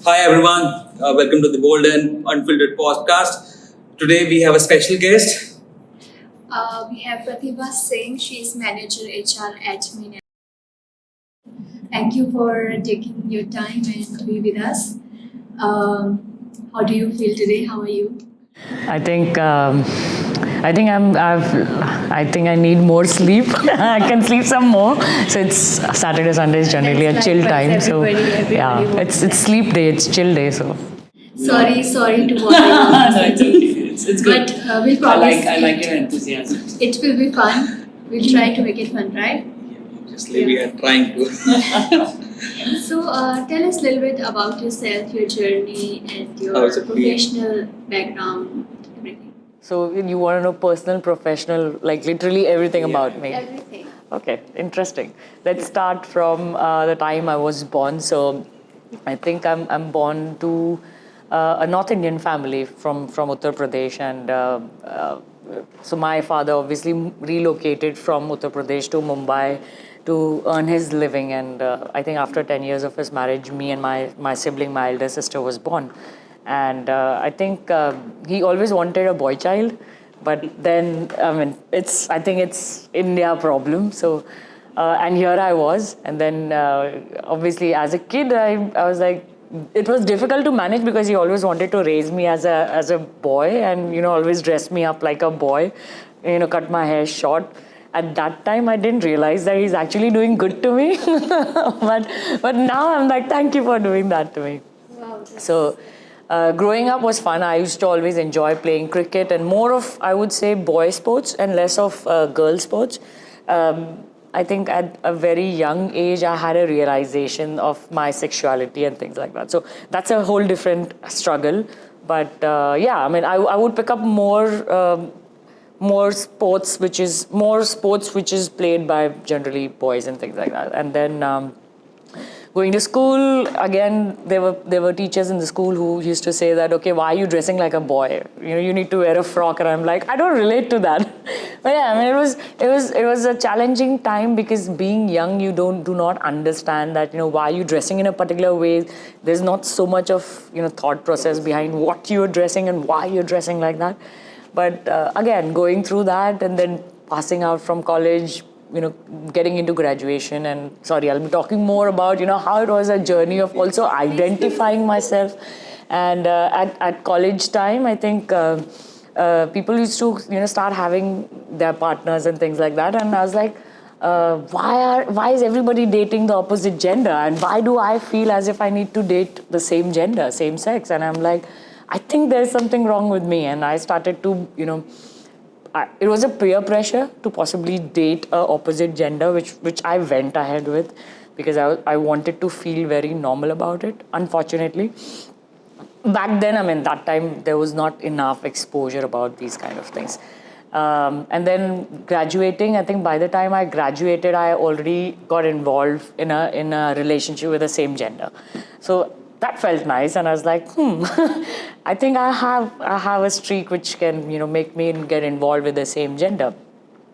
Hi everyone, welcome to the Bold and Unfiltered Podcast. Today we have a special guest. We have Pratibha Singh. She is manager HR admin. Thank you for taking your time and to be with us. How do you feel today? How are you? I think I think I think I need more sleep. I can sleep some more. So it's Saturday, Sunday is generally a chill time. So yeah, it's sleep day. It's chill day. So Sorry to bother you. No, it's okay. It's good. But we'll promise I like your enthusiasm. it will be fun. We'll try to make it fun, right? Obviously, we are trying to. So tell us a little bit about yourself, your journey, and your How is it for you? professional background, everything. so you want to know personal, professional, like literally everything about me. Everything. Okay, interesting. Let's start from the time I was born. So I think I'm born to a North Indian family from Uttar Pradesh, and so my father obviously relocated from Uttar Pradesh to Mumbai to earn his living. And I think after 10 years of his marriage, me and my sibling, my elder sister, was born. And I think he always wanted a boy child, but then I think it's India problem. So and here I was, and then obviously as a kid I was like, it was difficult to manage because he always wanted to raise me as a boy, and always dress me up like a boy, cut my hair short. At that time, I didn't realize that he's actually doing good to me, but now I'm like, thank you for doing that to me. Wow. So, growing up was fun. I used to always enjoy playing cricket, and more of, I would say, boy sports and less of girl sports. I think at a very young age, I had a realization of my sexuality and things like that. So that's a whole different struggle. But yeah, I would pick up more sports, which is played by generally boys and things like that. And then going to school again, there were teachers in the school who used to say that, okay, why are you dressing like a boy? You need to wear a frock. And I'm like, I don't relate to that. But yeah, it was a challenging time because being young, you do not understand that why are you dressing in a particular way. There's not so much of thought process behind what you're dressing and why you're dressing like that. But again, going through that and then passing out from college, getting into graduation, and sorry, I'll be talking more about how it was a journey of also identifying myself. And at college time, I think people used to start having their partners and things like that, and I was like, why is everybody dating the opposite gender, and why do I feel as if I need to date the same gender, same sex? And I'm like, I think there's something wrong with me. And I started to it was a peer pressure to possibly date a opposite gender, which I went ahead with because I wanted to feel very normal about it. Unfortunately, back then, that time there was not enough exposure about these kind of things. And then graduating, I think by the time I graduated, I already got involved in a relationship with the same gender. So that felt nice, and I was like, I think I have a streak which can make me get involved with the same gender.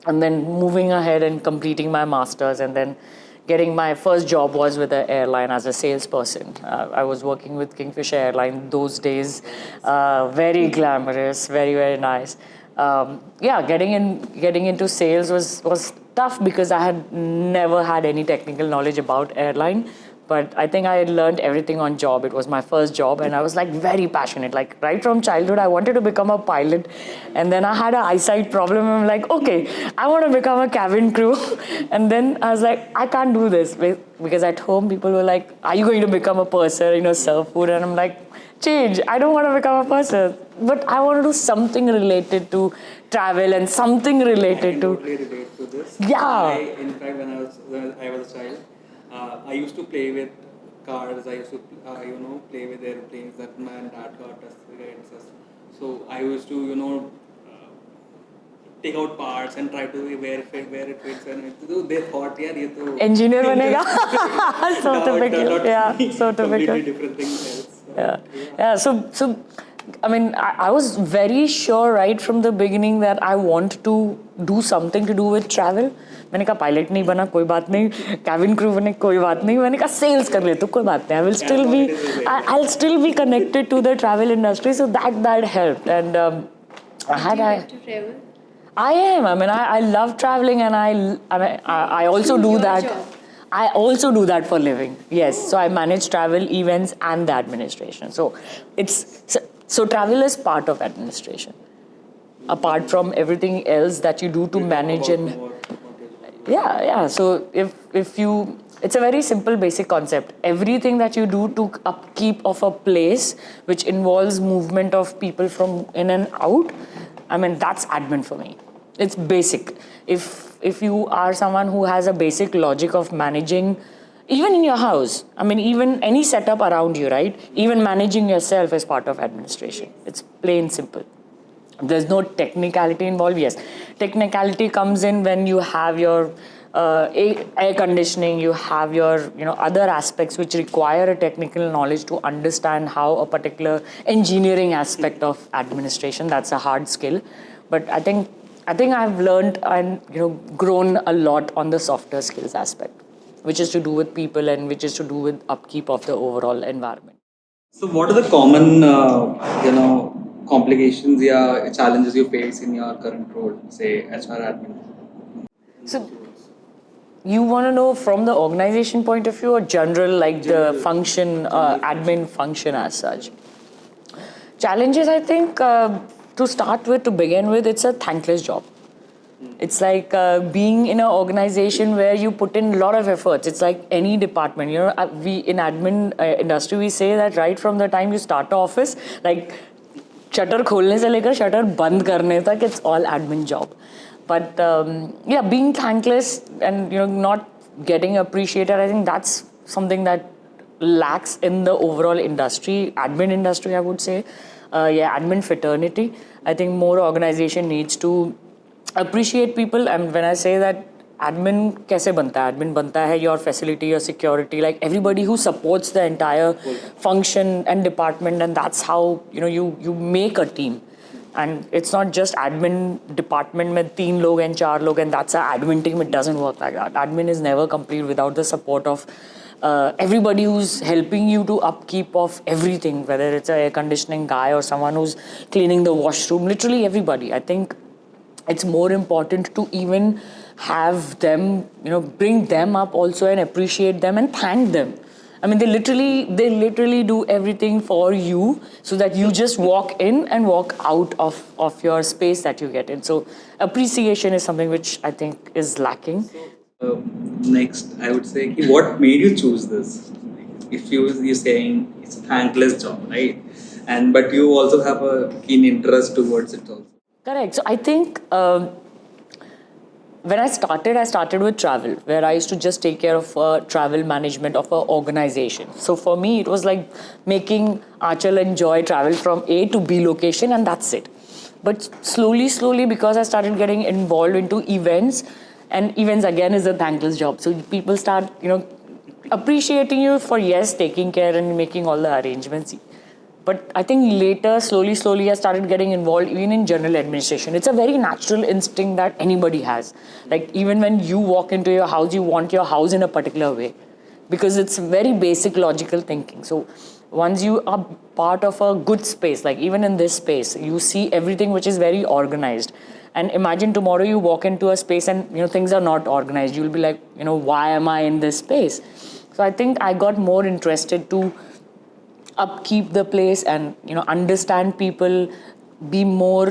And then moving ahead and completing my masters, and then getting my first job was with an airline as a salesperson. I was working with Kingfisher Airline those days. Very glamorous, very, very nice. Yeah, getting into sales was tough because I had never had any technical knowledge about airline. But I think I had learned everything on job. It was my first job, and I was like very passionate. Like right from childhood, I wanted to become a pilot, and then I had an eyesight problem. I'm like, okay, I want to become a cabin crew, and then I was like, I can't do this because at home people were like, are you going to become a purser? Serve food, and I'm like, change. I don't want to become a purser, but I want to do something related to travel and something related to. Totally relate to this. Yeah. In fact, when I was a child, I used to play with cars. I used to play with airplanes that my dad got us. So I used to take out parts and try to where it fits, and they thought, yeah, ये तो Engineer बनेगा. So Now it turned typical. out to Yeah, be so typical. completely different thing else. Yeah. So I mean, I was very sure right from the beginning that I want to do something to do with travel. मैंने कहा pilot नहीं बना कोई बात नहीं, cabin crew बने कोई बात नहीं, मैंने कहा सेल्स कर ले तो कोई बात नहीं, I'll still be connected to the travel industry, so that helped. And Do you like to travel? I am. I mean, I love traveling, and I also do Your that. job. I also do that for living. Yes. So I manage travel, events, and the administration. So so travel is part of administration, apart from everything else that you do to manage and. Yeah. So if you, it's a very simple, basic concept. Everything that you do to upkeep of a place, which involves movement of people from in and out, I mean, that's admin for me. It's basic. If you are someone who has a basic logic of managing, even in your house, I mean, even any setup around you, right? Even managing yourself is part of administration. It's plain simple. There's no technicality involved. Yes, technicality comes in when you have your air conditioning, you have your other aspects which require a technical knowledge to understand how a particular engineering aspect of administration. That's a hard skill, but I think I've learned and grown a lot on the softer skills aspect, which is to do with people and which is to do with upkeep of the overall environment. So, what are the common, complications or challenges you face in your current role, say HR admin? So, you want to know from the organization point of view or general, like the function, admin function as such? Challenges, I think, to begin with, it's a thankless job. It's like being in an organization where you put in a lot of efforts. It's like any department. We in admin industry, we say that right from the time you start the office, like shutter खोलने से लेकर shutter बंद करने तक, it's all admin job. But being thankless and not getting appreciated, I think that's something that lacks in the overall industry, admin industry, I would say. Admin fraternity. I think more organization needs to appreciate people. And when I say that, admin कैसे बनता है? Admin बनता है your facility, your security, like everybody who supports the entire function and department, and that's how you make a team. And it's not just admin department में 3 लोग and 4 लोग and that's an admin team. It doesn't work like that. Admin is never complete without the support of everybody who's helping you to upkeep of everything, whether it's an air conditioning guy or someone who's cleaning the washroom, literally everybody. I think it's more important to even have them, bring them up also and appreciate them and thank them. I mean, they literally do everything for you so that you just walk in and walk out of your space that you get in. So appreciation is something which I think is lacking. Next, I would say, what made you choose this? If you're saying it's a thankless job, right? But you also have a keen interest towards it also. Correct. So I think when I started with travel, where I used to just take care of travel management of an organization. So for me, it was like making Achal enjoy travel from A to B location, and that's it. But slowly, because I started getting involved into events, and events again is a thankless job. So people start, appreciating you for taking care and making all the arrangements. But I think later, slowly, I started getting involved even in general administration. It's a very natural instinct that anybody has. Like even when you walk into your house, you want your house in a particular way because it's very basic logical thinking. So once you are part of a good space, like even in this space, you see everything which is very organized. And imagine tomorrow you walk into a space and things are not organized. You'll be like, why am I in this space? So I think I got more interested to upkeep the place and understand people, be more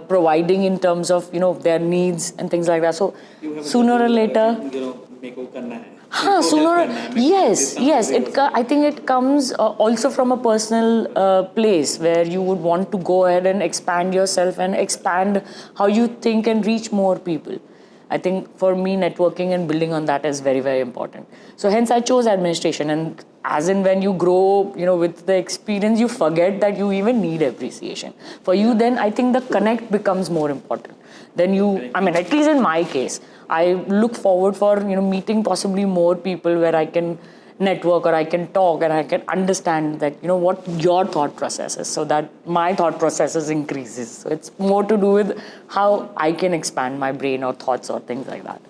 providing in terms of their needs and things like that. So sooner or later, yes. I think it comes also from a personal place where you would want to go ahead and expand yourself and expand how you think and reach more people. I think for me, networking and building on that is very, very important. So hence I chose administration. And as in when you grow, with the experience, you forget that you even need appreciation. For you, then I think the connect becomes more important. Then at least in my case, I look forward for, meeting possibly more people where I can network, or I can talk and I can understand that, what your thought process is, so that my thought processes increases. So it's more to do with how I can expand my brain or thoughts or things like that.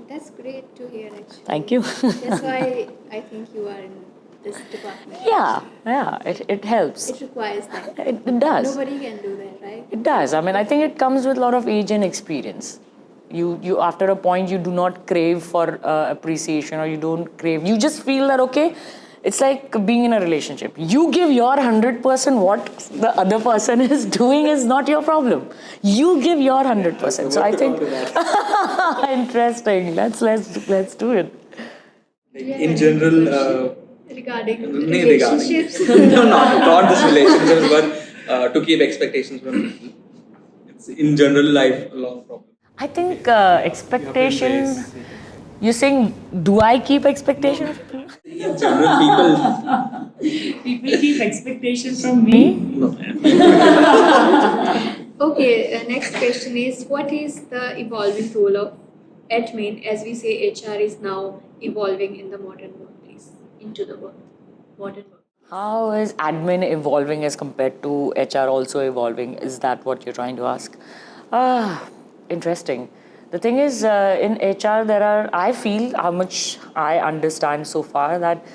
That's great to hear, actually. Thank you. That's why I think you are in this department. Yeah, it helps. It requires that. It does. Nobody can do that, right? It does. I mean, I think it comes with a lot of age and experience. You after a point, you do not crave for appreciation, or you don't crave. You just feel that, okay, it's like being in a relationship. You give your 100%. What the other person is doing is not your problem. You give your 100%. So I think interesting. Let's do it. In general, Regarding नहीं relationships. no, not this relationships, but to keep expectations from people. It's in general life a long problem. I think expectation. You're saying, do I keep expectations? In general, People keep expectations from me. Okay, next question is, what is the evolving role of admin, as we say HR is now evolving in the modern workplace, into the modern work? How is admin evolving as compared to HR also evolving? Is that what you're trying to ask? Interesting. The thing is, in HR, I feel how much I understand so far that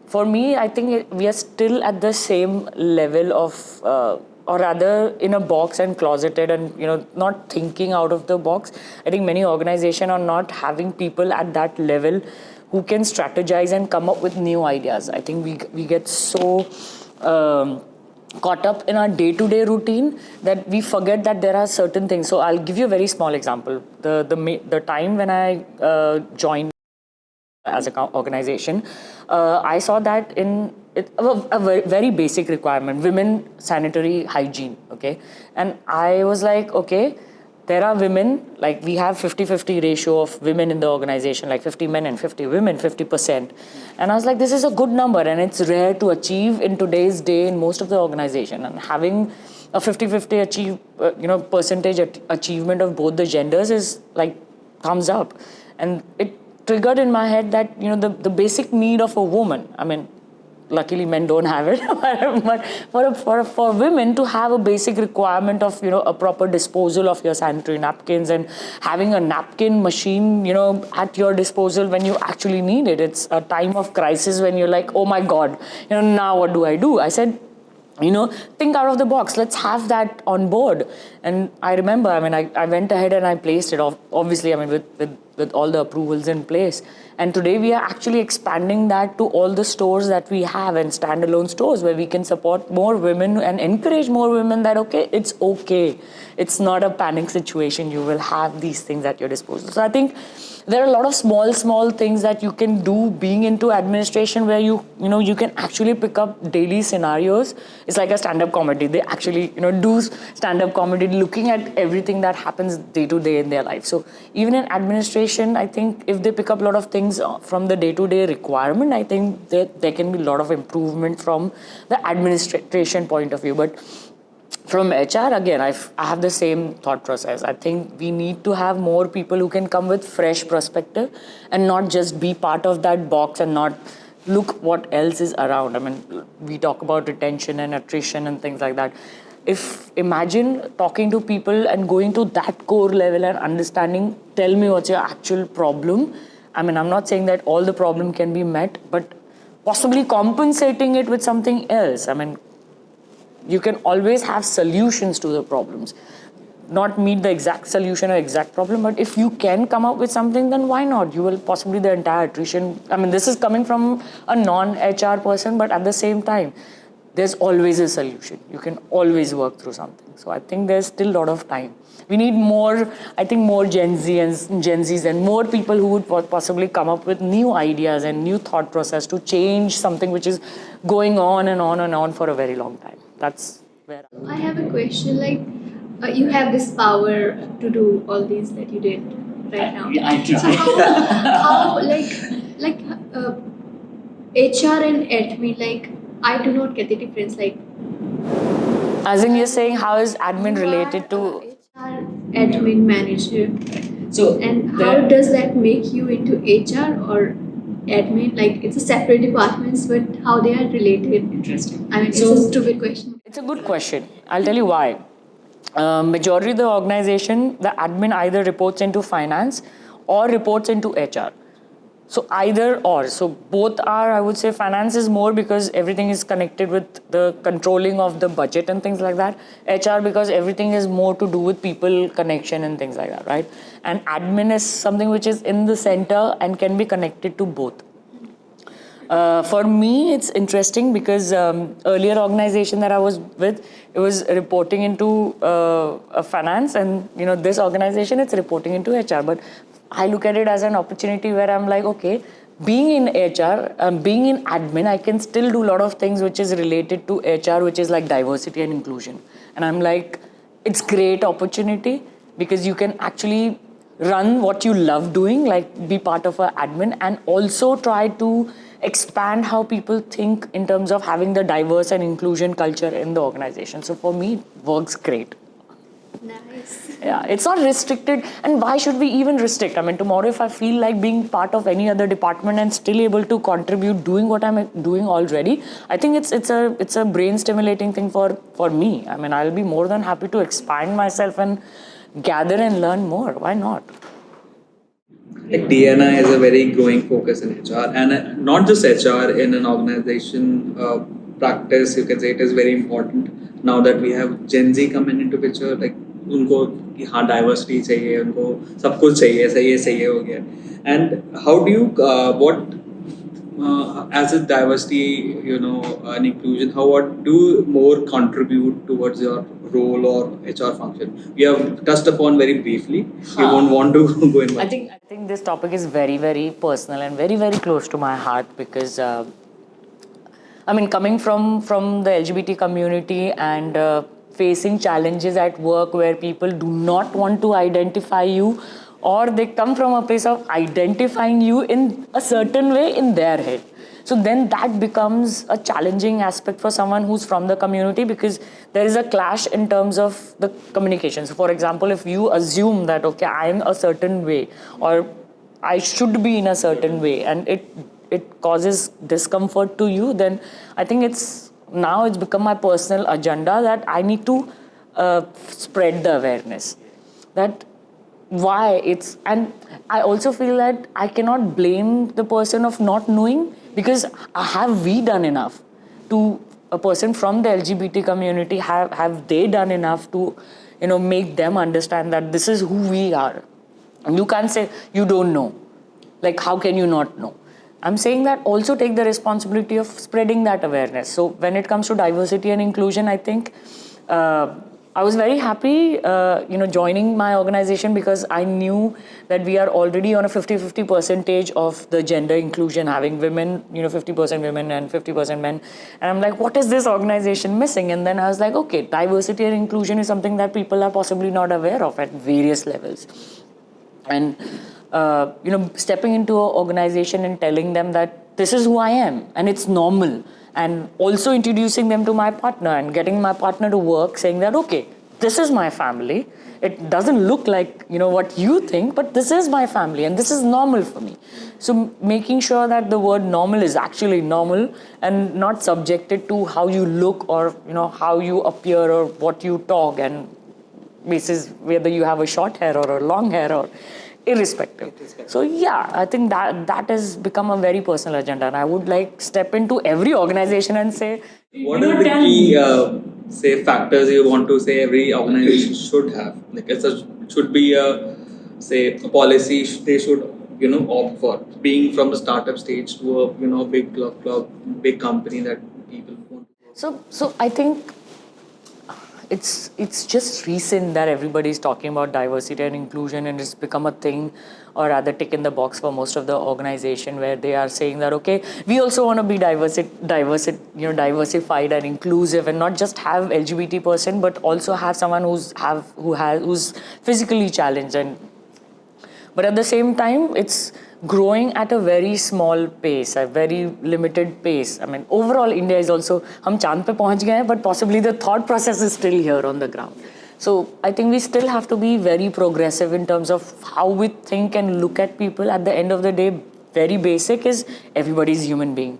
for me, I think we are still at the same level of, or rather in a box and closeted and, not thinking out of the box. I think many organizations are not having people at that level who can strategize and come up with new ideas. I think we get so caught up in our day-to-day routine that we forget that there are certain things. So I'll give you a very small example. The time when I joined as an organization, I saw that in a very basic requirement, women sanitary hygiene, okay? And I was like, okay, there are women, like we have 50-50 ratio of women in the organization, like 50 men and 50 women, 50%. And I was like, this is a good number, and it's rare to achieve in today's day in most of the organization. And having a 50-50 percentage achievement of both the genders is like thumbs up. And it triggered in my head that, the basic need of a woman, I mean, luckily men don't have it, but for women to have a basic requirement of, a proper disposal of your sanitary napkins and having a napkin machine, at your disposal when you actually need it. It's a time of crisis when you're like, oh my God, now what do I do? I said, think out of the box. Let's have that on board. And I remember, I went ahead and I placed it off, obviously, with all the approvals in place. And today we are actually expanding that to all the stores that we have and standalone stores where we can support more women and encourage more women that, okay, it's okay. It's not a panic situation. You will have these things at your disposal. So I think there are a lot of small things that you can do being into administration where you can actually pick up daily scenarios. It's like a stand-up comedy. They actually, do stand-up comedy looking at everything that happens day to day in their life. So even in administration, I think if they pick up a lot of things from the day-to-day requirement, I think there can be a lot of improvement from the administration point of view. But from HR, again, I have the same thought process. I think we need to have more people who can come with fresh perspective and not just be part of that box and not look what else is around. I mean, we talk about retention and attrition and things like that. Imagine talking to people and going to that core level and understanding, tell me what's your actual problem. I'm not saying that all the problem can be met, but possibly compensating it with something else. You can always have solutions to the problems. Not meet the exact solution or exact problem, but if you can come up with something, then why not? You will possibly the entire attrition. This is coming from a non-HR person, but at the same time, there's always a solution. You can always work through something. So I think there's still a lot of time. We need more Gen Zs and more people who would possibly come up with new ideas and new thought process to change something which is going on and on and on for a very long time. That's where I have a question. You have this power to do all these that you did right now. I try. So how HR and admin, I do not get the difference. as in you're saying, how is admin related to HR admin manager. So And how there- does that make you into HR or admin? Like it's a separate departments, but how they are related? Interesting. I mean, it's So- a stupid question. It's a good question. I'll tell you why. Majority of the organization, the admin either reports into finance or reports into HR. So either or. So both are, I would say, finance is more because everything is connected with the controlling of the budget and things like that. HR because everything is more to do with people connection and things like that, right? And admin is something which is in the center and can be connected to both. For me, it's interesting because earlier organization that I was with, it was reporting into a finance, and this organization, it's reporting into HR. But I look at it as an opportunity where I'm like, okay, being in HR, being in admin, I can still do a lot of things which is related to HR, which is like diversity and inclusion. And I'm like, it's great opportunity because you can actually run what you love doing, like be part of an admin, and also try to expand how people think in terms of having the diverse and inclusion culture in the organization. So for me, it works great. Nice. Yeah, it's not restricted. And why should we even restrict? I mean, tomorrow if I feel like being part of any other department and still able to contribute doing what I'm doing already, I think it's a brain stimulating thing for me. I mean, I'll be more than happy to expand myself and gather and learn more. Why not? Like DNI is a very growing focus in HR, and not just HR, in an organization practice, you can say it is very important. Now that we have Gen Z coming into picture, like उनको कि हाँ diversity चाहिए, उनको सब कुछ चाहिए, सही हो गया. And how do you as a diversity, and inclusion, what do more contribute towards your role or HR function? We have touched upon very briefly. We won't want to go in much. I think this topic is very, very personal and very, very close to my heart because coming from the LGBT community and facing challenges at work where people do not want to identify you, or they come from a place of identifying you in a certain way in their head. So then that becomes a challenging aspect for someone who's from the community because there is a clash in terms of the communication. So for example, if you assume that, okay, I'm a certain way or I should be in a certain way and it causes discomfort to you, then I think it's become my personal agenda that I need to spread the awareness. That why it's, and I also feel that I cannot blame the person of not knowing because have we done enough to a person from the LGBT community, have they done enough to make them understand that this is who we are. And you can't say you don't know, like how can you not know. I'm saying that also take the responsibility of spreading that awareness. So when it comes to diversity and inclusion, I think I was very happy, joining my organization because I knew that we are already on a 50-50 percentage of the gender inclusion, having women, 50% women and 50% men. And I'm like, what is this organization missing? And then I was like, okay, diversity and inclusion is something that people are possibly not aware of at various levels. And, stepping into an organization and telling them that this is who I am and it's normal. And also introducing them to my partner and getting my partner to work, saying that, okay, this is my family. It doesn't look like, what you think, but this is my family and this is normal for me. So making sure that the word normal is actually normal and not subjected to how you look or, how you appear or what you talk, and basis whether you have a short hair or a long hair or irrespective. So yeah, I think that has become a very personal agenda, and I would like step into every organization and say, what are the key factors you want to say every organization should have? Like should be a policy they should opt for, being from the startup stage to a big club, big company that people want to work. So I think it's just recent that everybody is talking about diversity and inclusion, and it's become a thing, or rather tick in the box for most of the organization, where they are saying that, okay, we also want to be diversified and inclusive, and not just have LGBT person, but also have someone who's physically challenged. But at the same time, it's growing at a very small pace, a very limited pace. I mean, overall, India is also, hum chand pe pahunch gaye hain, but possibly the thought process is still here on the ground. So I think we still have to be very progressive in terms of how we think and look at people. At the end of the day, very basic is everybody's human being.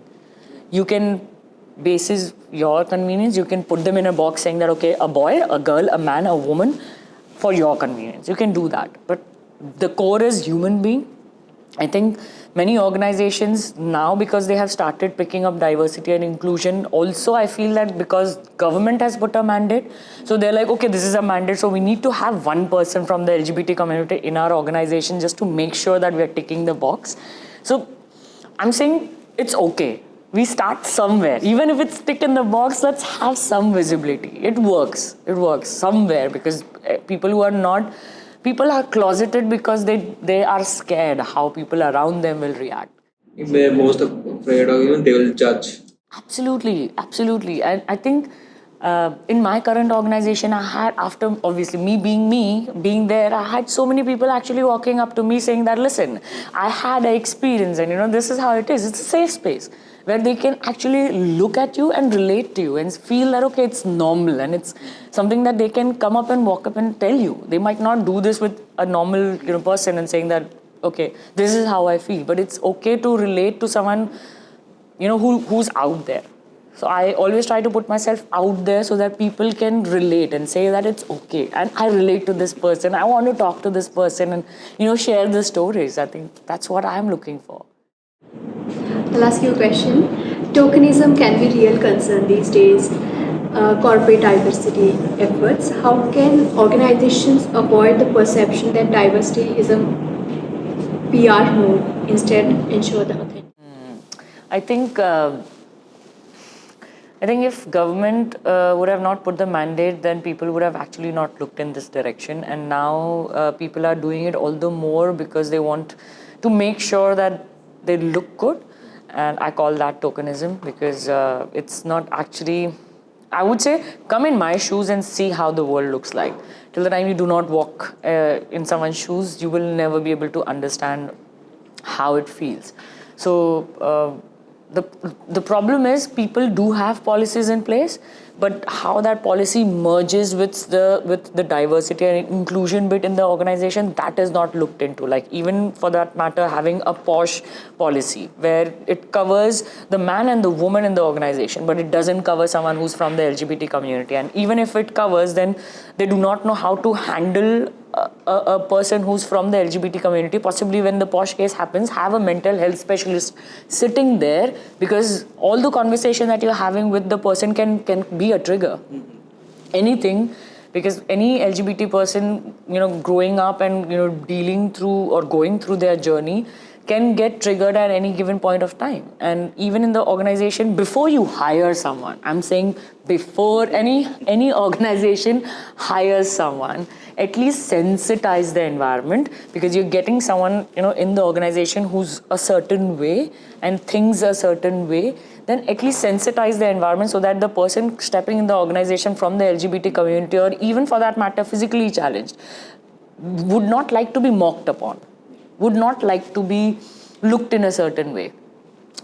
You can, basis your convenience, you can put them in a box saying that, okay, a boy, a girl, a man, a woman, for your convenience. You can do that. But the core is human being. I think many organizations now, because they have started picking up diversity and inclusion, also I feel that because government has put a mandate, so they're like, okay, this is a mandate, so we need to have one person from the LGBT community in our organization just to make sure that we are ticking the box. So I'm saying it's okay. We start somewhere. Even if it's tick in the box, let's have some visibility. It works. It works somewhere, because people who are not, people are closeted because they are scared how people around them will react. They're most afraid of, they will judge. Absolutely, absolutely. And I think in my current organization, I had, after obviously being there, I had so many people actually walking up to me saying that, listen, I had an experience and this is how it is. It's a safe space where they can actually look at you and relate to you and feel that, okay, it's normal and it's something that they can come up and walk up and tell you. They might not do this with a normal person and saying that, okay, this is how I feel, but it's okay to relate to someone who's out there. So I always try to put myself out there so that people can relate and say that it's okay. And I relate to this person. I want to talk to this person and, share the stories. I think that's what I'm looking for. I'll ask you a question. Tokenism can be real concern these days. Corporate diversity efforts. How can organizations avoid the perception that diversity is a PR move, instead ensure the authentic? I think if government would have not put the mandate, then people would have actually not looked in this direction. And now people are doing it all the more because they want to make sure that they look good. And I call that tokenism, because it's not actually, I would say, come in my shoes and see how the world looks like. Till the time you do not walk in someone's shoes, you will never be able to understand how it feels. So the problem is people do have policies in place, but how that policy merges with the diversity and inclusion bit in the organization, that is not looked into. Like, even for that matter, having a posh policy where it covers the man and the woman in the organization, but it doesn't cover someone who's from the LGBT community. And even if it covers, then they do not know how to handle a person who's from the LGBT community. Possibly when the posh case happens, have a mental health specialist sitting there, because all the conversation that you're having with the person can be a trigger. Anything, because any LGBT person, growing up and, dealing through or going through their journey can get triggered at any given point of time. And even in the organization, before you hire someone, I'm saying before any organization hires someone, at least sensitize the environment, because you're getting someone, in the organization who's a certain way and thinks a certain way. Then at least sensitize the environment so that the person stepping in the organization from the LGBT community, or even for that matter physically challenged, would not like to be mocked upon, would not like to be looked in a certain way.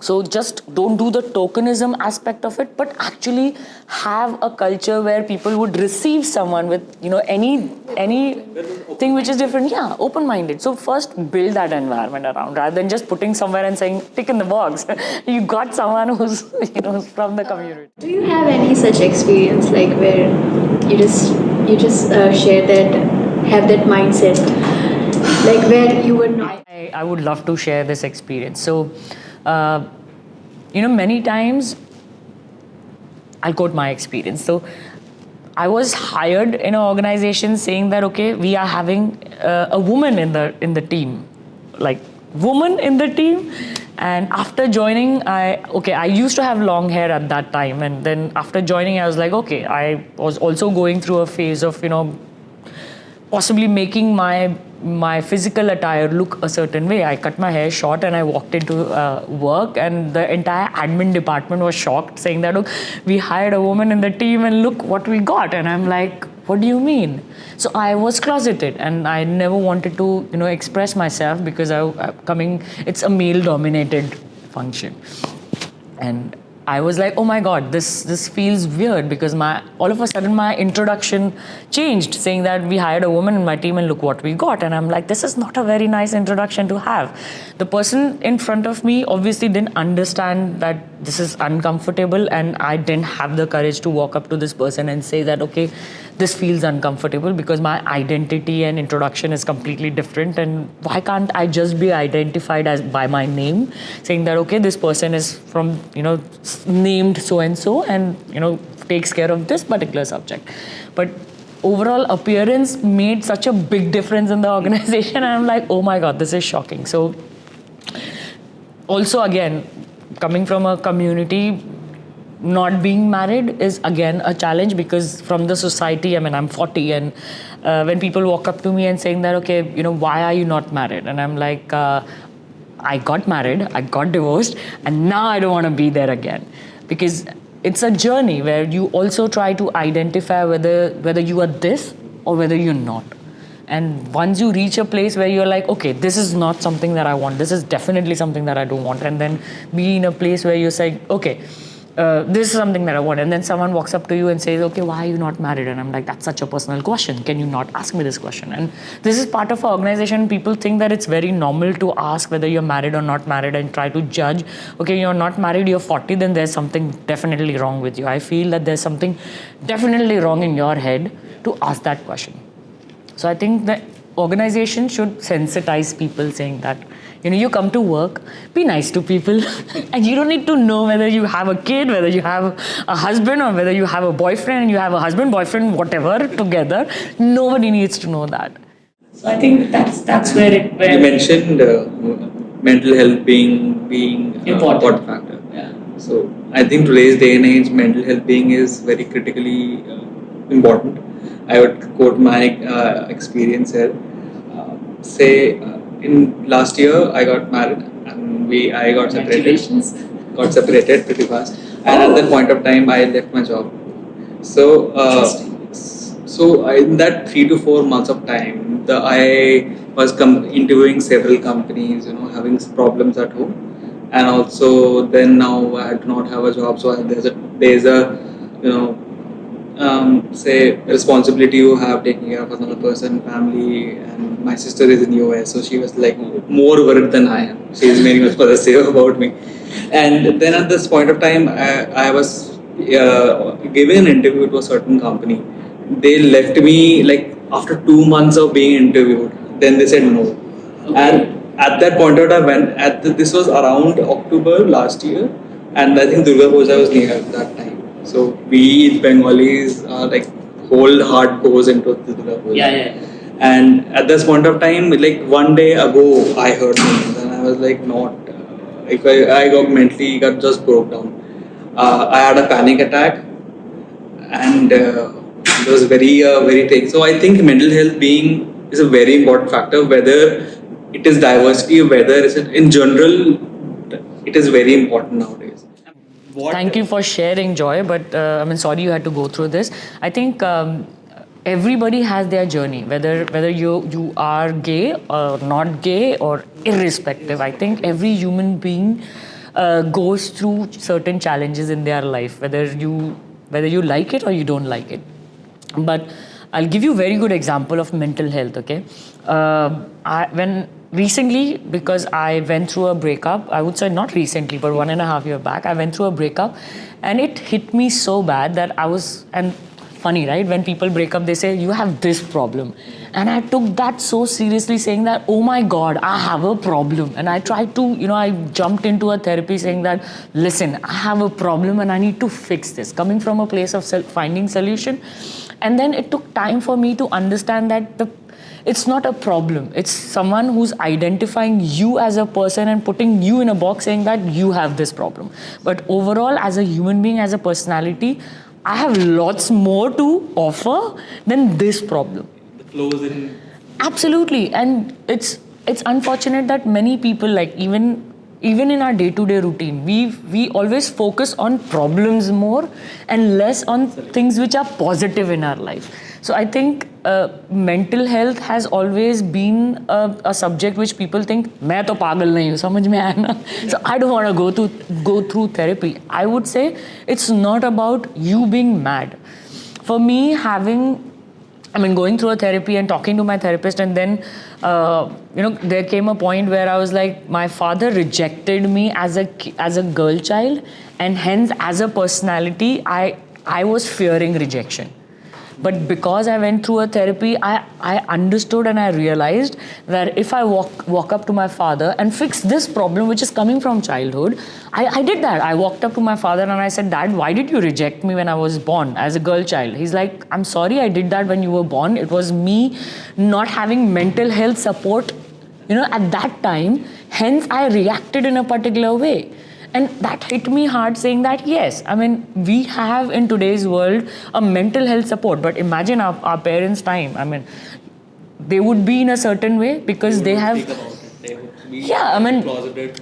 So just don't do the tokenism aspect of it, but actually have a culture where people would receive someone with, anything which is different. Yeah, open-minded. So first build that environment around, rather than just putting somewhere and saying, tick in the box. You got someone who's, from the community. Do you have any such experience, like where you just share that, have that mindset, like where you were not? I would love to share this experience. So, many times, I'll quote my experience. So, I was hired in an organization saying that, okay, we are having a woman in the team, like woman in the team. And after joining, I used to have long hair at that time, and then after joining, I was like, okay, I was also going through a phase of, possibly making my physical attire look a certain way. I cut my hair short and I walked into work, and the entire admin department was shocked, saying that, look, we hired a woman in the team and look what we got. And I'm like, what do you mean? So I was closeted and I never wanted to, express myself, because it's a male dominated function. And I was like, oh my God, this feels weird, because all of a sudden my introduction changed, saying that we hired a woman in my team and look what we got. And I'm like, this is not a very nice introduction to have. The person in front of me obviously didn't understand that this is uncomfortable, and I didn't have the courage to walk up to this person and say that, okay, this feels uncomfortable because my identity and introduction is completely different, and why can't I just be identified as by my name, saying that, okay, this person is from, named so and so, and takes care of this particular subject. But overall appearance made such a big difference in the organization, and I'm like, oh my God, this is shocking. So also, again, coming from a community, not being married is again a challenge, because from the society, I'm 40, and when people walk up to me and saying that, okay, why are you not married? And I'm like, I got married, I got divorced, and now I don't want to be there again. Because it's a journey where you also try to identify whether you are this or whether you're not. And once you reach a place where you're like, okay, this is not something that I want, this is definitely something that I don't want, and then be in a place where you're saying, okay, this is something that I want, and then someone walks up to you and says, okay, why are you not married? And I'm like, that's such a personal question. Can you not ask me this question? And this is part of our organization. People think that it's very normal to ask whether you're married or not married, and try to judge, okay, you're not married, you're 40, then there's something definitely wrong with you. I feel that there's something definitely wrong in your head to ask that question. So I think the organization should sensitize people, saying that, you come to work, be nice to people, and you don't need to know whether you have a kid, whether you have a husband, or whether you have a boyfriend, and you have a husband, boyfriend, whatever, together. Nobody needs to know that. So I think that's where You mentioned mental health being important factor. Yeah. So I think today's day and age, mental health being is very critically important. I would quote my experience here. In last year, I got married, and I got separated pretty fast. And at that point of time, I left my job. So, in that 3 to 4 months of time, I was interviewing several companies, having problems at home, and also then now I do not have a job. So there's a say responsibility you have taking care of another person, family, and my sister is in US, so she was like more worried than I am. She is very much possessive about me. And then at this point of time, I was giving an interview to a certain company. They left me like after 2 months of being interviewed. Then they said no. Okay. And at that point of time, this was around October last year, and I think Durga Puja was near at that time. So we Bengalis are like whole heart goes into the Durga Puja. Yeah. And at this point of time, like 1 day ago, I heard things, and I was like, not. I got just broke down. I had a panic attack, and it was very take. So I think mental health being is a very important factor. Whether it is diversity, whether it's in general, it is very important nowadays. Thank you for sharing, Joy, but sorry you had to go through this. I think everybody has their journey, whether you are gay or not gay or irrespective. I think every human being goes through certain challenges in their life, whether you like it or you don't like it. But I'll give you a very good example of mental health, okay? Recently, because I went through a breakup, I would say not recently, but 1.5 years back, I went through a breakup, and it hit me so bad that and funny, right? When people break up, they say, you have this problem. And I took that so seriously, saying that, oh my God, I have a problem. And I tried to, I jumped into a therapy saying that, listen, I have a problem and I need to fix this, coming from a place of finding solution. And then it took time for me to understand that it's not a problem. It's someone who's identifying you as a person and putting you in a box, saying that you have this problem. But overall, as a human being, as a personality, I have lots more to offer than this problem. The flows in. Absolutely. And it's unfortunate that many people, like even even in our day-to-day routine, we always focus on problems more and less on things which are positive in our life. So I think mental health has always been a subject which people think, मैं तो पागल नहीं हूँ, समझ में आया ना? So I don't want to go through therapy. I would say it's not about you being mad. For me, going through a therapy and talking to my therapist, and then, there came a point where I was like, my father rejected me as a girl child, and hence as a personality, I was fearing rejection. But because I went through a therapy, I understood and I realized that if I walk up to my father and fix this problem which is coming from childhood, I did that. I walked up to my father and I said, Dad, why did you reject me when I was born as a girl child? He's like, I'm sorry I did that when you were born. It was me not having mental health support, at that time. Hence, I reacted in a particular way. And that hit me hard, saying that, yes, we have in today's world a mental health support. But imagine our parents' time. They would be in a certain way because they have... Yeah,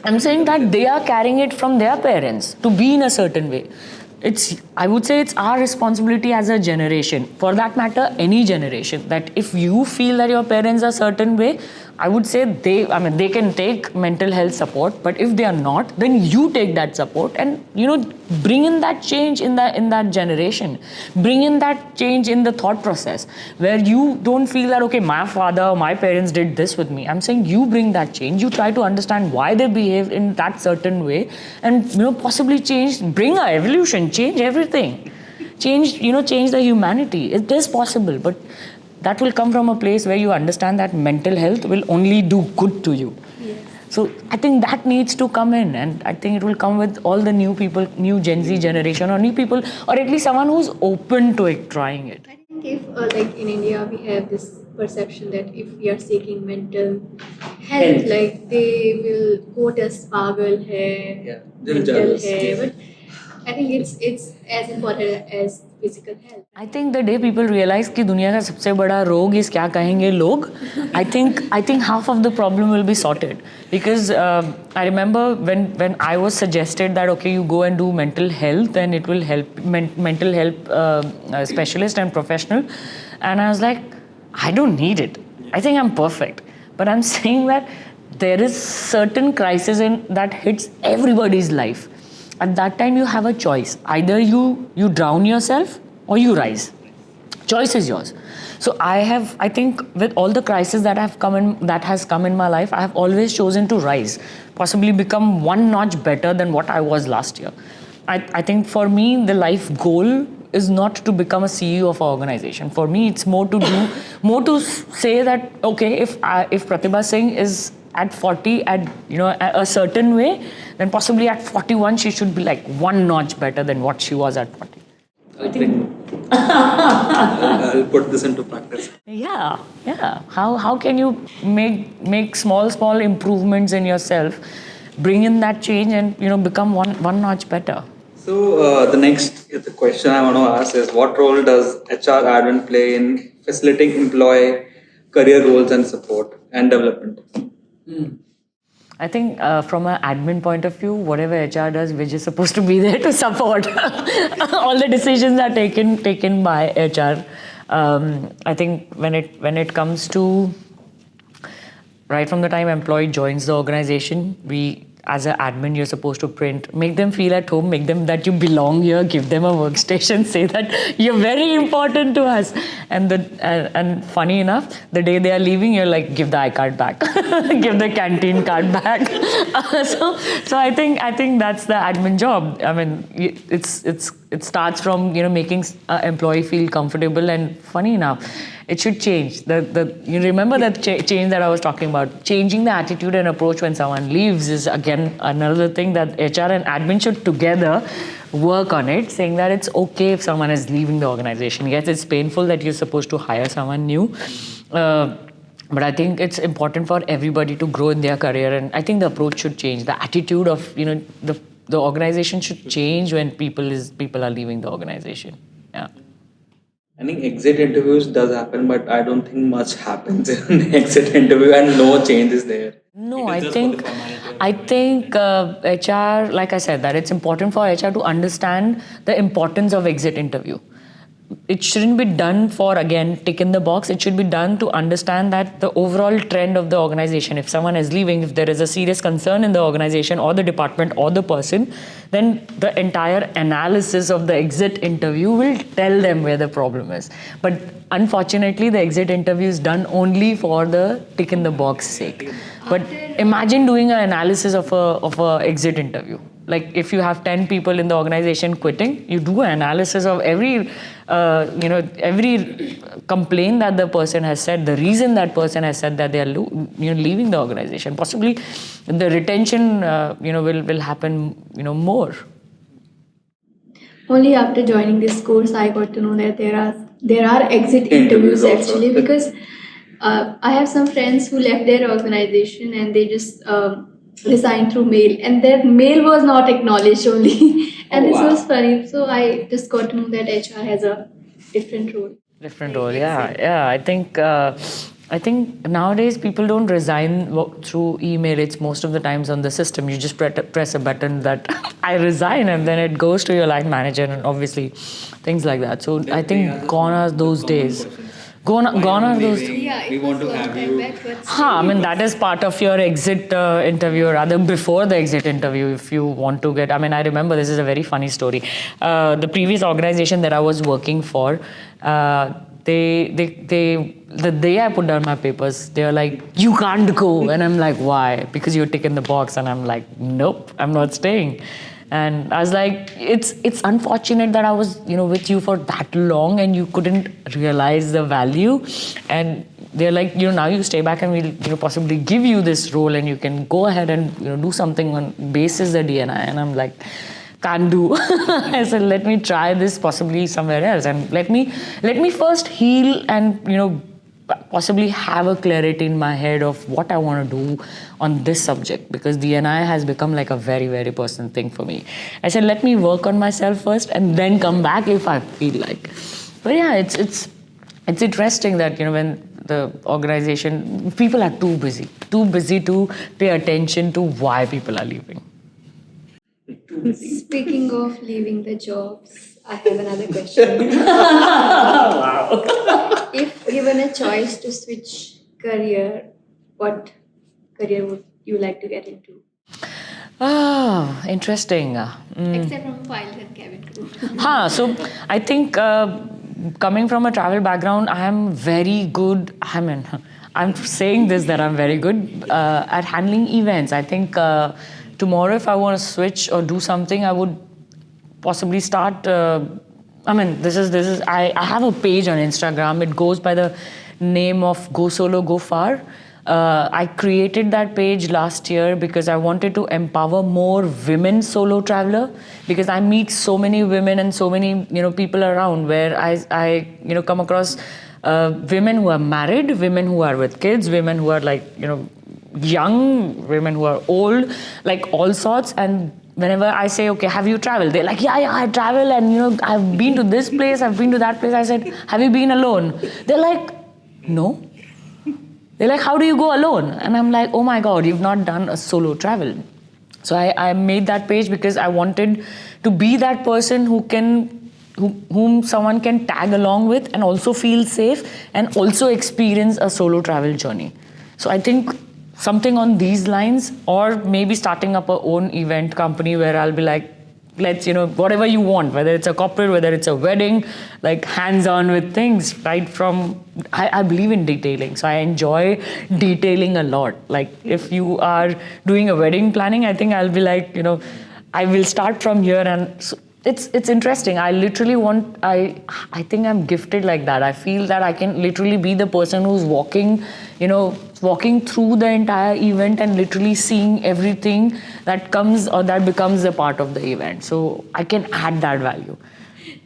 I'm saying that they are carrying it from their parents to be in a certain way. I would say it's our responsibility as a generation, for that matter, any generation, that if you feel that your parents are a certain way, I would say they can take mental health support, but if they are not, then you take that support and, bring in that change in that generation. Bring in that change in the thought process, where you don't feel that, okay, my father, my parents did this with me. I'm saying you bring that change. You try to understand why they behave in that certain way and, possibly bring a evolution, change everything. Change the humanity. It is possible, but that will come from a place where you understand that mental health will only do good to you. Yes. So I think that needs to come in, and I think it will come with all the new people, new Gen Z generation, or new people, or at least someone who's open to it, trying it. I think if, like in India, we have this perception that if we are seeking mental health, like they will quote us pagal hai, mental hai, but I think it's as important as physical health. I think the day people realize कि दुनिया का सबसे बड़ा रोग is क्या कहेंगे लोग, I think half of the problem will be sorted. Because I remember when I was suggested that, okay, you go and do mental health and it will help, mental health specialist and professional, and I was like, I don't need it. I think I'm perfect. But I'm saying that there is certain crisis that hits everybody's life. At that time, you have a choice. Either you drown yourself or you rise. Choice is yours. So I think with all the crises that has come in my life, I have always chosen to rise, possibly become one notch better than what I was last year. I think for me, the life goal is not to become a CEO of an organization. For me, it's more to say that, okay, if Pratibha Singh is at 40 at a certain way, then possibly at 41 she should be like one notch better than what she was at 40. I'll put this into practice. Yeah. How can you make small improvements in yourself, bring in that change, and become one notch better? So the question I want to ask is, what role does HR admin play in facilitating employee career goals and support and development? I think from an admin point of view, whatever HR does, we're just supposed to be there to support. All the decisions are taken by HR. I think when it comes to right from the time employee joins the organization, as an admin, you're supposed to make them feel at home, make them that you belong here, give them a workstation, say that you're very important to us. And funny enough, the day they are leaving, you're like, give the iCard back, give the canteen card back. So I think that's the admin job. I mean, it starts from making an employee feel comfortable, and funny enough, it should change. You remember that change that I was talking about? Changing the attitude and approach when someone leaves is again another thing that HR and admin should together work on it, saying that it's okay if someone is leaving the organization. Yes, it's painful that you're supposed to hire someone new. But I think it's important for everybody to grow in their career, and I think the approach should change. The attitude of the organization should change when people are leaving the organization. Yeah. I think exit interviews does happen, but I don't think much happens in an exit interview and no change is there. No, It I is just for the think formality of I it. think HR, like I said, that it's important for HR to understand the importance of exit interview. It shouldn't be done for, again, tick in the box. It should be done to understand that the overall trend of the organization. If someone is leaving, if there is a serious concern in the organization or the department or the person, then the entire analysis of the exit interview will tell them where the problem is. But unfortunately, the exit interview is done only for the tick in the box sake. But imagine doing an analysis of a exit interview. Like if you have 10 people in the organization quitting, you do an analysis of every complaint that the person has said, the reason that person has said that they are leaving the organization. Possibly the retention will happen more. Only after joining this course, I got to know that there are exit interviews also. actually, because I have some friends who left their organization and they just resigned through mail, and their mail was not acknowledged only, and Oh, this wow. was funny. So I just got to know that HR has a different role. Different Like role, yeah, exit. yeah. I think nowadays people don't resign through email. It's most of the times on the system. You just press a button that I resign, and then it goes to your line manager, and obviously things like that. So I think gone are those days. Gone are those. Yeah, it We was want to long have time you. back, but I mean, that is part of your exit interview, or rather before the exit interview, if you want to get. I mean, I remember this is a very funny story. The previous organization that I was working for, the day I put down my papers, they were like, "You can't go," and I'm like, "Why?" Because you're ticking the box, and I'm like, "Nope, I'm not staying." And I was like, it's unfortunate that I was with you for that long and you couldn't realize the value. And they're like, now you stay back and we'll possibly give you this role and you can go ahead and do something on basis the DNI. And I'm like, can't do. I said, let me try this possibly somewhere else, and let me first heal and possibly have a clarity in my head of what I want to do on this subject, because DNI has become like a very, very personal thing for me. I said, let me work on myself first and then come back if I feel like. But yeah, it's interesting that when the organization, people are too busy to pay attention to why people are leaving. speaking of leaving the jobs, I have another question. If given a choice to switch career, what career would you like to get into? Interesting. Except from pilot and cabin crew. So I think coming from a travel background, I am very good. I mean, I'm saying this that I'm very good at handling events. I think tomorrow, if I want to switch or do something, I would possibly start. This is. I have a page on Instagram. It goes by the name of Go Solo, Go Far. I created that page last year because I wanted to empower more women solo traveler, because I meet so many women and so many people around where I come across women who are married, women who are with kids, women who are like young, women who are old, like all sorts. And whenever I say, okay, have you traveled? They're like, yeah, I travel, and I've been to this place, I've been to that place. I said, have you been alone? They're like, no. They're like, how do you go alone? And I'm like, oh my God, you've not done a solo travel. So I made that page because I wanted to be that person whom someone can tag along with and also feel safe and also experience a solo travel journey. So I think something on these lines, or maybe starting up a own event company where I'll be like, let's, whatever you want, whether it's a corporate, whether it's a wedding, like hands-on with things, right from, I believe in detailing. So I enjoy detailing a lot. Like if you are doing a wedding planning, I think I'll be like, I will start from here. And so it's interesting. I literally I think I'm gifted like that. I feel that I can literally be the person who's walking through the entire event and literally seeing everything that comes or that becomes a part of the event. So I can add that value.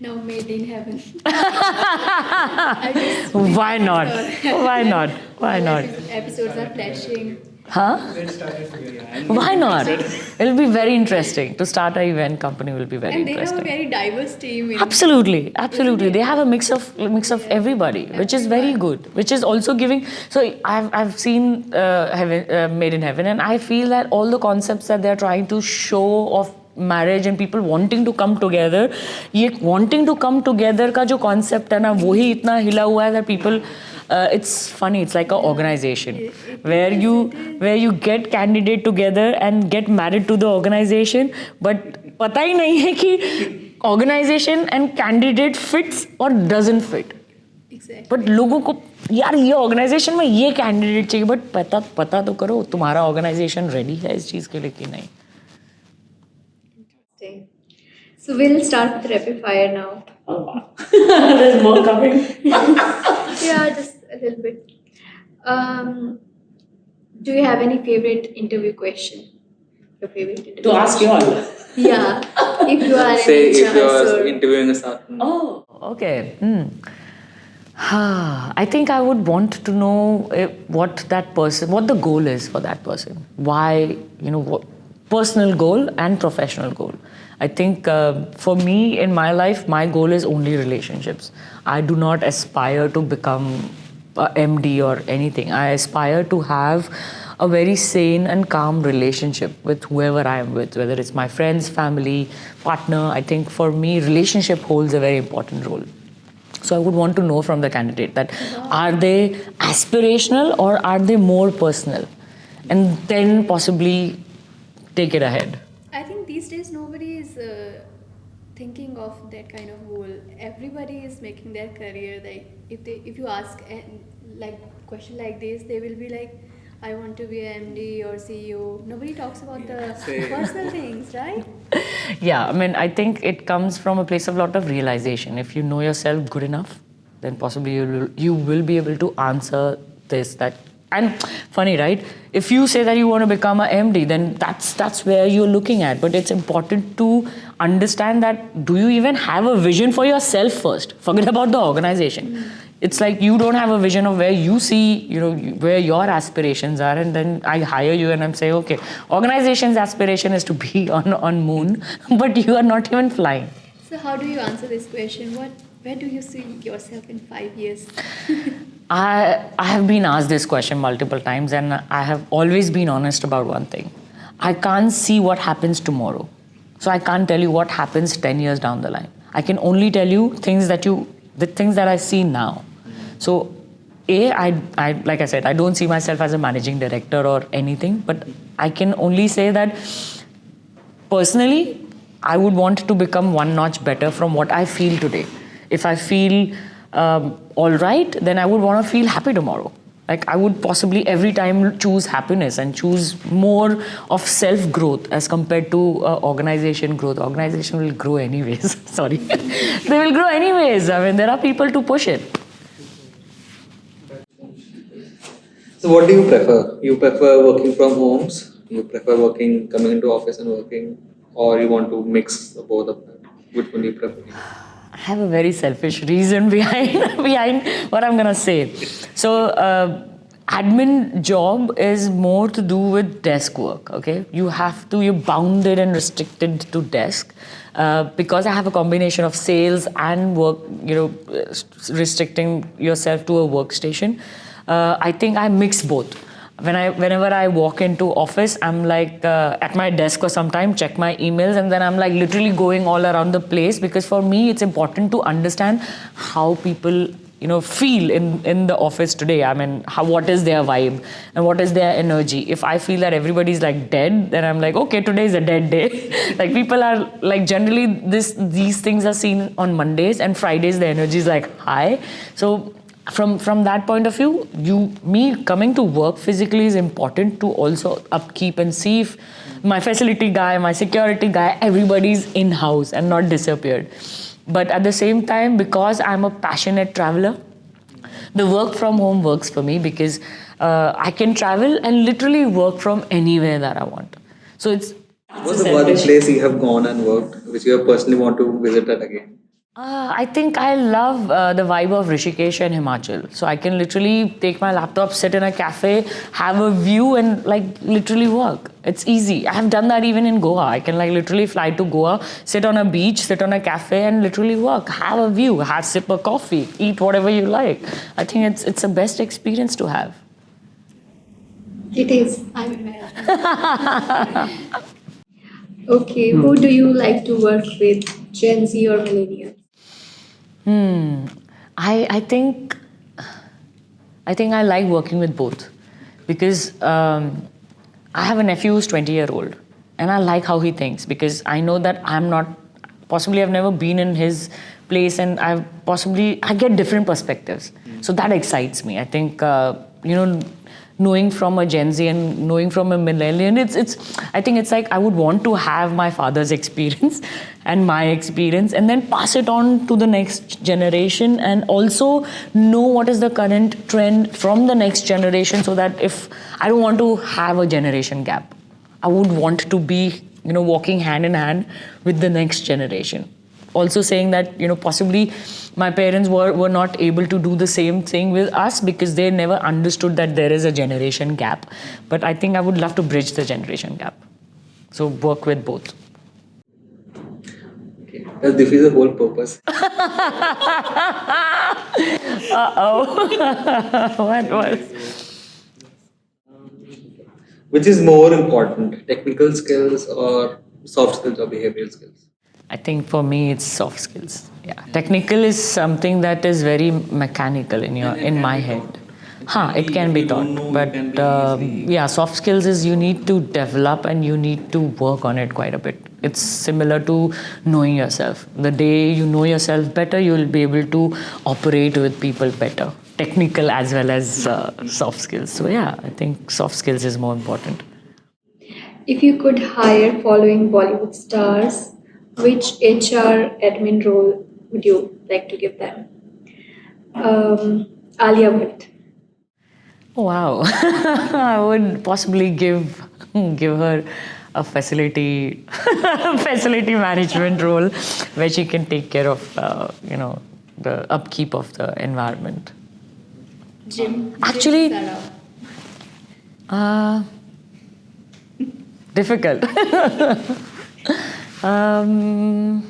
Now made in heaven. Why not? Why not? Why not? Episodes are flashing. Huh? Let's start it together. Yeah. Why not? It'll be very interesting. To start an event company will be very And they have a interesting. very diverse team. Absolutely. Isn't They it? have a mix of everybody, which is very good. Which is also giving. So I've seen Made in Heaven, and I feel that all the concepts that they're trying to show of marriage and people wanting to come together, ये wanting to come together का जो concept है ना, वही इतना हिला हुआ है that people. It's funny. It's like an organization where you get candidate together and get married to the organization, but पता ही नहीं है कि organization and candidate fits or doesn't fit. Exactly. But लोगों को यार ये organization में ये candidate चाहिए, but पता तो करो तुम्हारा organization ready है इस चीज के लिए कि नहीं. Interesting. So we'll start with rapid fire now. Oh, wow. There's more coming. Yeah, just a little bit. Do you have any favorite interview question? Your favorite interview To ask you all. Yeah, if you are Say an if you HR, are so interviewing a certain. Oh. Okay. I think I would want to know what the goal is for that person. Why, what personal goal and professional goal. I think for me in my life, my goal is only relationships. I do not aspire to become a MD or anything. I aspire to have a very sane and calm relationship with whoever I am with, whether it's my friends, family, partner. I think for me, relationship holds a very important role. So I would want to know from the candidate that are they aspirational or are they more personal? And then possibly take it ahead. I think these days nobody is thinking of that kind of goal. Everybody is making their career. Like if you ask like question like this, they will be like, I want to be an MD or CEO. Nobody talks about the personal things, right? Yeah, I think it comes from a place of a lot of realization. If you know yourself good enough, then possibly you will be able to answer this, that. And funny, right? If you say that you want to become a MD, then that's where you're looking at. But it's important to understand that do you even have a vision for yourself first? Forget about the organization. It's like you don't have a vision of where you see, where your aspirations are, and then I hire you and I'm saying, okay, organization's aspiration is to be on moon, but you are not even flying. So how do you answer this question? Where do you see yourself in 5 years? I have been asked this question multiple times, and I have always been honest about one thing. I can't see what happens tomorrow. So I can't tell you what happens 10 years down the line. I can only tell you the things that I see now. So I like I said, I don't see myself as a managing director or anything, but I can only say that personally, I would want to become one notch better from what I feel today. If I feel all right, then I would want to feel happy tomorrow. Like I would possibly every time choose happiness and choose more of self-growth as compared to organization growth. Organization will grow anyways. Sorry. They will grow anyways. There are people to push it. So what do you prefer? You prefer working from homes? You prefer coming into office and working? Or you want to mix both of them? Which one do you prefer? I have a very selfish reason behind what I'm gonna say. So, admin job is more to do with desk work. Okay, you're bounded and restricted to desk. Because I have a combination of sales and work, restricting yourself to a workstation. I think I mix both. Whenever I walk into office, I'm like at my desk or sometime check my emails, and then I'm like literally going all around the place, because for me it's important to understand how people feel in the office today. What is their vibe and what is their energy. If I feel that everybody's like dead, then I'm like, okay, today is a dead day. Like people are like, generally these things are seen on Mondays, and Fridays the energy is like high. So from that point of view, me coming to work physically is important to also upkeep and see if my facility guy, my security guy, everybody's in-house and not disappeared. But at the same time, because I'm a passionate traveler, the work from home works for me, because I can travel and literally work from anywhere that I want. So What's the one place you have gone and worked which you personally want to visit that again? I think I love the vibe of Rishikesh and Himachal. So I can literally take my laptop, sit in a cafe, have a view, and like literally work. It's easy. I have done that even in Goa. I can like literally fly to Goa, sit on a beach, sit on a cafe, and literally work. Have a view, have sip a coffee, eat whatever you like. I think it's the best experience to have. It is. I'm aware. Okay, who do you like to work with, Gen Z or millennials? I think I like working with both because I have a nephew who's 20-year-old and I like how he thinks because I know that I've never been in his place and I get different perspectives. So that excites me. I think, knowing from a Gen Z and knowing from a millennial, I think it's like I would want to have my father's experience and my experience and then pass it on to the next generation and also know what is the current trend from the next generation so that if I don't want to have a generation gap, I would want to be, walking hand in hand with the next generation. Also saying that, possibly my parents were not able to do the same thing with us because they never understood that there is a generation gap. But I think I would love to bridge the generation gap. So work with both. Okay. That defeats the whole purpose. What was? Which is more important, technical skills or soft skills or behavioral skills? I think for me it's soft skills. Yeah, technical is something that is very mechanical in my head. It can be taught, but soft skills is you need to develop and you need to work on it quite a bit. It's similar to knowing yourself. The day you know yourself better, you will be able to operate with people better. Technical as well as soft skills. So yeah, I think soft skills is more important. If you could hire following Bollywood stars, which HR admin role would you like to give them? Alia Bhatt. Wow, I would possibly give her a facility management role where she can take care of the upkeep of the environment. Jim. Actually, difficult. Can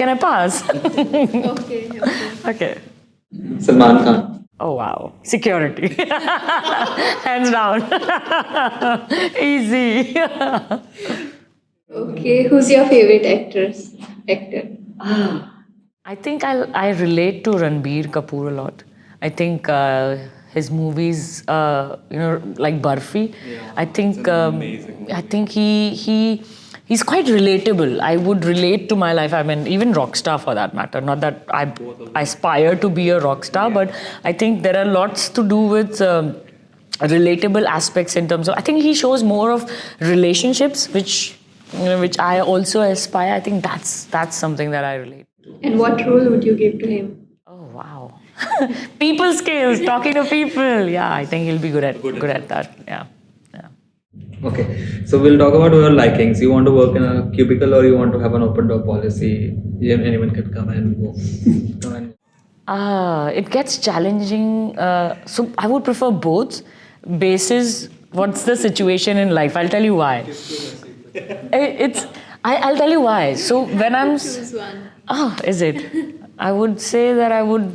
I pass? Okay. Okay. Salman Khan. Oh wow, security. Hands down. Easy. Okay, who's your favorite actor? I think I relate to Ranbir Kapoor a lot. I think his movies, like Barfi. Yeah, I think it's an amazing movie. I think he's quite relatable. I would relate to my life. I mean, even Rockstar for that matter. Not that I aspire to be a rock star, but I think there are lots to do with relatable aspects in terms of. I think he shows more of relationships, which I also aspire. I think that's something that I relate to. And what role would you give to him? Oh wow, people skills, talking to people. Yeah, I think he'll be good at that. Yeah. Okay, so we'll talk about your likings. You want to work in a cubicle or you want to have an open door policy? Anyone can come and go. It gets challenging. So I would prefer both. Basis, what's the situation in life? I'll tell you why. I'll tell you why. So when I'm. Choose one. Is it? I would say that I would.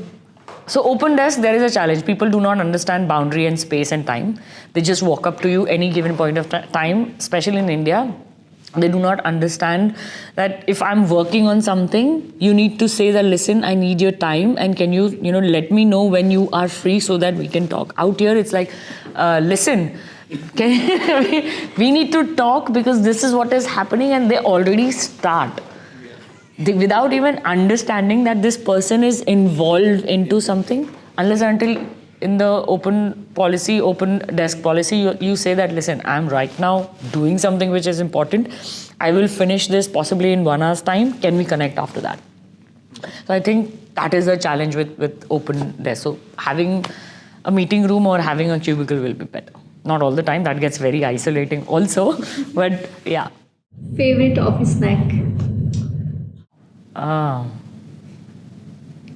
So open desk, there is a challenge. People do not understand boundary and space and time. They just walk up to you any given point of time, especially in India. They do not understand that if I'm working on something, you need to say that, listen, I need your time and can you, let me know when you are free so that we can talk. Out here, it's like, listen, we need to talk because this is what is happening and they already start. Without even understanding that this person is involved into something, unless until in the open desk policy, you say that, listen, I'm right now doing something which is important. I will finish this possibly in 1 hour's time. Can we connect after that? So I think that is the challenge with open desk. So having a meeting room or having a cubicle will be better. Not all the time. That gets very isolating also. But yeah. Favorite office snack?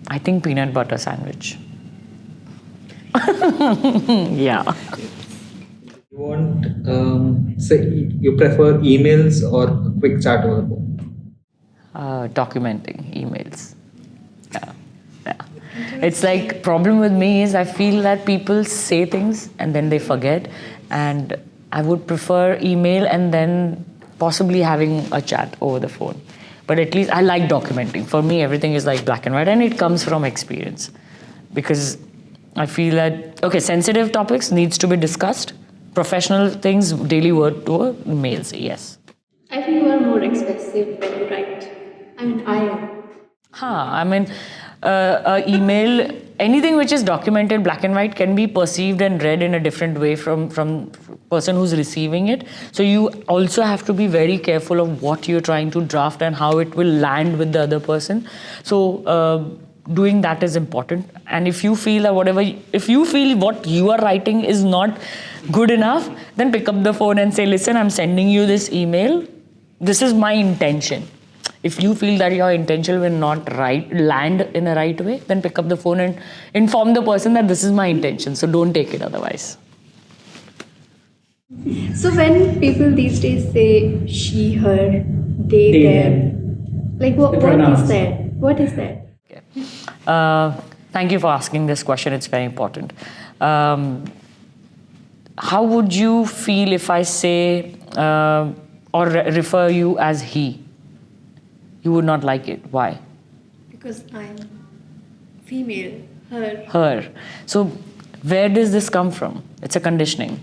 I think peanut butter sandwich. Yeah. You want, say, you prefer emails or a quick chat over the phone? Documenting emails. Yeah. Yeah. It's like, problem with me is I feel that people say things and then they forget, and I would prefer email and then possibly having a chat over the phone. But at least I like documenting. For me, everything is like black and white, and it comes from experience. Because I feel that, okay, sensitive topics needs to be discussed. Professional things, daily word to word, mails, yes. I think you are more expressive when you write. I mean, I am. I mean, email, anything which is documented black and white can be perceived and read in a different way from person who's receiving it. So you also have to be very careful of what you're trying to draft and how it will land with the other person. So doing that is important. And if you feel that if you feel what you are writing is not good enough, then pick up the phone and say, listen, I'm sending you this email. This is my intention. If you feel that your intention will not land in a right way, then pick up the phone and inform the person that this is my intention. So don't take it otherwise. So when people these days say she, her, they, them, like what is that? What is that? Okay. Thank you for asking this question. It's very important. How would you feel if I say or refer you as he? You would not like it. Why? Because I'm female, her. Her. So where does this come from? It's a conditioning,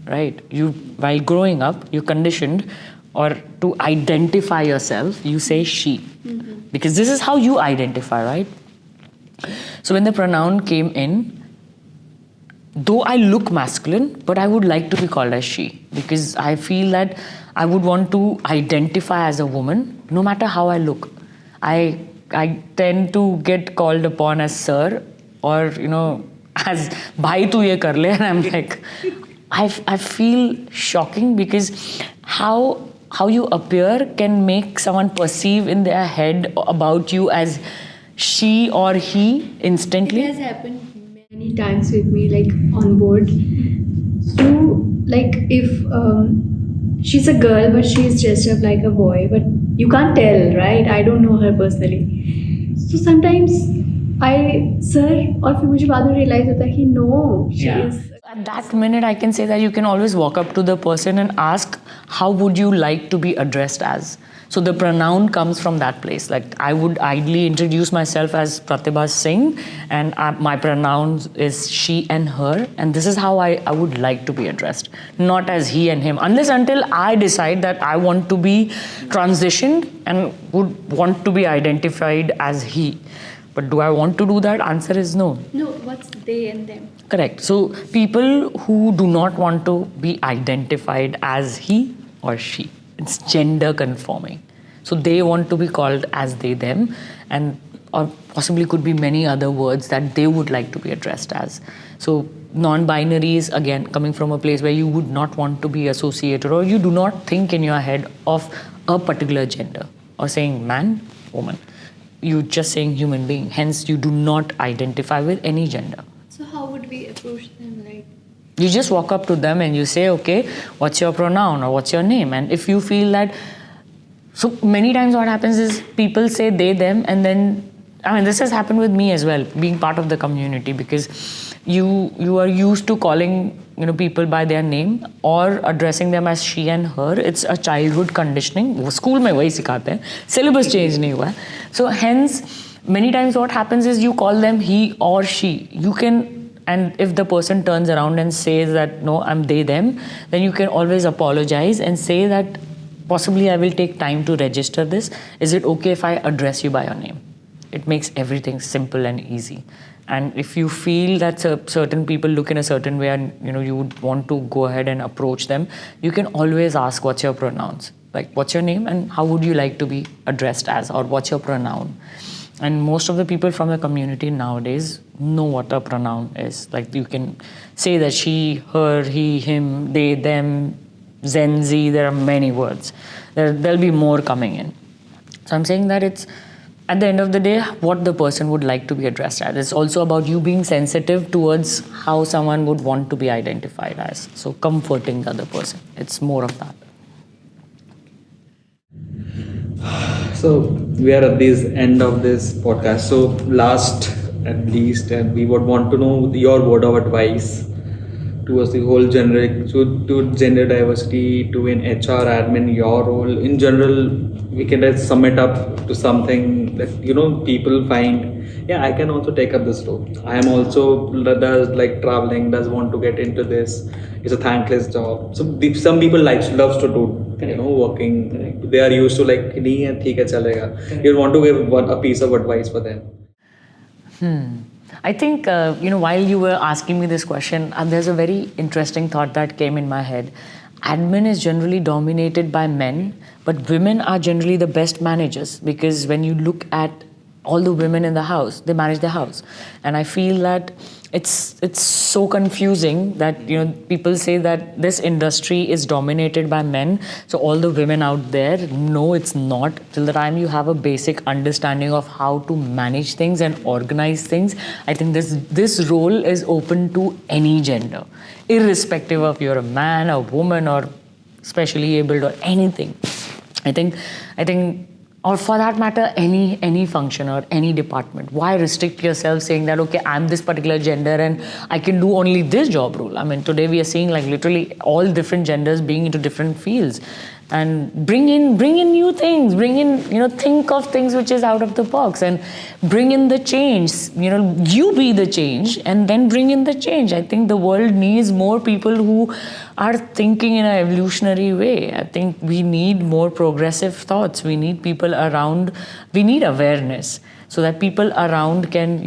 right? You, while growing up, you're conditioned, or to identify yourself, you say she. Mm-hmm. Because this is how you identify, right? So when the pronoun came in, though I look masculine, but I would like to be called as she, because I feel that I would want to identify as a woman, no matter how I look. I tend to get called upon as sir, or as bhai tu ye kar le, and I'm like, I feel shocking, because how you appear can make someone perceive in their head about you as she or he instantly. It has happened many times with me, like on board. You, like, if she's a girl but she's dressed up like a boy, but you can't tell, right? I don't know her personally. So sometimes sir, or फिर मुझे बाद में realize होता है कि no, she is. At that minute, I can say that you can always walk up to the person and ask, how would you like to be addressed as? So the pronoun comes from that place. Like, I would ideally introduce myself as Pratibha Singh, and my pronouns is she and her, and this is how I would like to be addressed, not as he and him, unless until I decide that I want to be transitioned and would want to be identified as he. But do I want to do that? Answer is no. No, what's they and them? Correct. So people who do not want to be identified as he or she, it's gender conforming. So they want to be called as they, them, and or possibly could be many other words that they would like to be addressed as. So non-binary is again coming from a place where you would not want to be associated, or you do not think in your head of a particular gender, or saying man, woman. You're just saying human being. Hence, you do not identify with any gender. So how would we approach them? Like, you just walk up to them and you say, okay, what's your pronoun or what's your name? And if you feel that, so many times what happens is people say they, them, and then, I mean, this has happened with me as well, being part of the community, because you are used to calling people by their name or addressing them as she and her. It's a childhood conditioning. School mein wahi sikhate hain. Syllabus change nahi hua hai. So hence, many times what happens is you call them he or she. You can, and if the person turns around and says that no, I'm they, them, then you can always apologize and say that possibly I will take time to register this. Is it okay if I address you by your name? It makes everything simple and easy. And if you feel that certain people look in a certain way and you would want to go ahead and approach them, you can always ask, what's your pronouns? Like, what's your name and how would you like to be addressed as, or what's your pronoun? And most of the people from the community nowadays know what a pronoun is. Like, you can say that she, her, he, him, they, them, Gen Z, there are many words. There'll be more coming in. So I'm saying that at the end of the day, what the person would like to be addressed as. It's also about you being sensitive towards how someone would want to be identified as. So comforting the other person. It's more of that. So we are at this end of this podcast. So last at least, and we would want to know your word of advice towards the whole to gender diversity, to an HR admin, your role in general. We can just sum it up to something that people find. Yeah, I can also take up this role. I am also does like traveling, does want to get into this. It's a thankless job. So some people loves to do working. Correct. They are used to like nahi hai, theek hai, chalega. You want to give a piece of advice for them. I think, while you were asking me this question, there's a very interesting thought that came in my head. Admin is generally dominated by men, but women are generally the best managers, because when you look at all the women in the house, they manage the house. And I feel that it's so confusing that people say that this industry is dominated by men, so all the women out there. No, it's not. Till the time you have a basic understanding of how to manage things and organize things, I think this role is open to any gender, irrespective of you're a man, a woman, or specially abled or anything. I think or for that matter, any function or any department. Why restrict yourself saying that, okay, I'm this particular gender and I can do only this job role? I mean, today we are seeing like literally all different genders being into different fields. And bring in new things, think of things which is out of the box, and bring in the change. You be the change and then bring in the change. I think the world needs more people who are thinking in an evolutionary way. I think we need more progressive thoughts. We need people around. We need awareness so that people around can,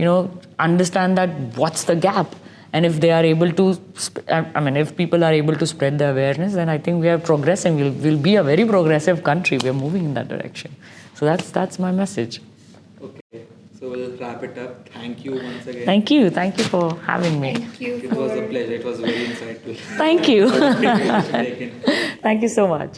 understand that what's the gap. And if they are able to, if people are able to spread the awareness, then I think we are progressing. We'll be a very progressive country. We are moving in that direction. So that's my message. Okay, so we'll wrap it up. Thank you once again. Thank you for having me. Thank you. It was a pleasure. It was very insightful. Thank you. Taken. Thank you so much.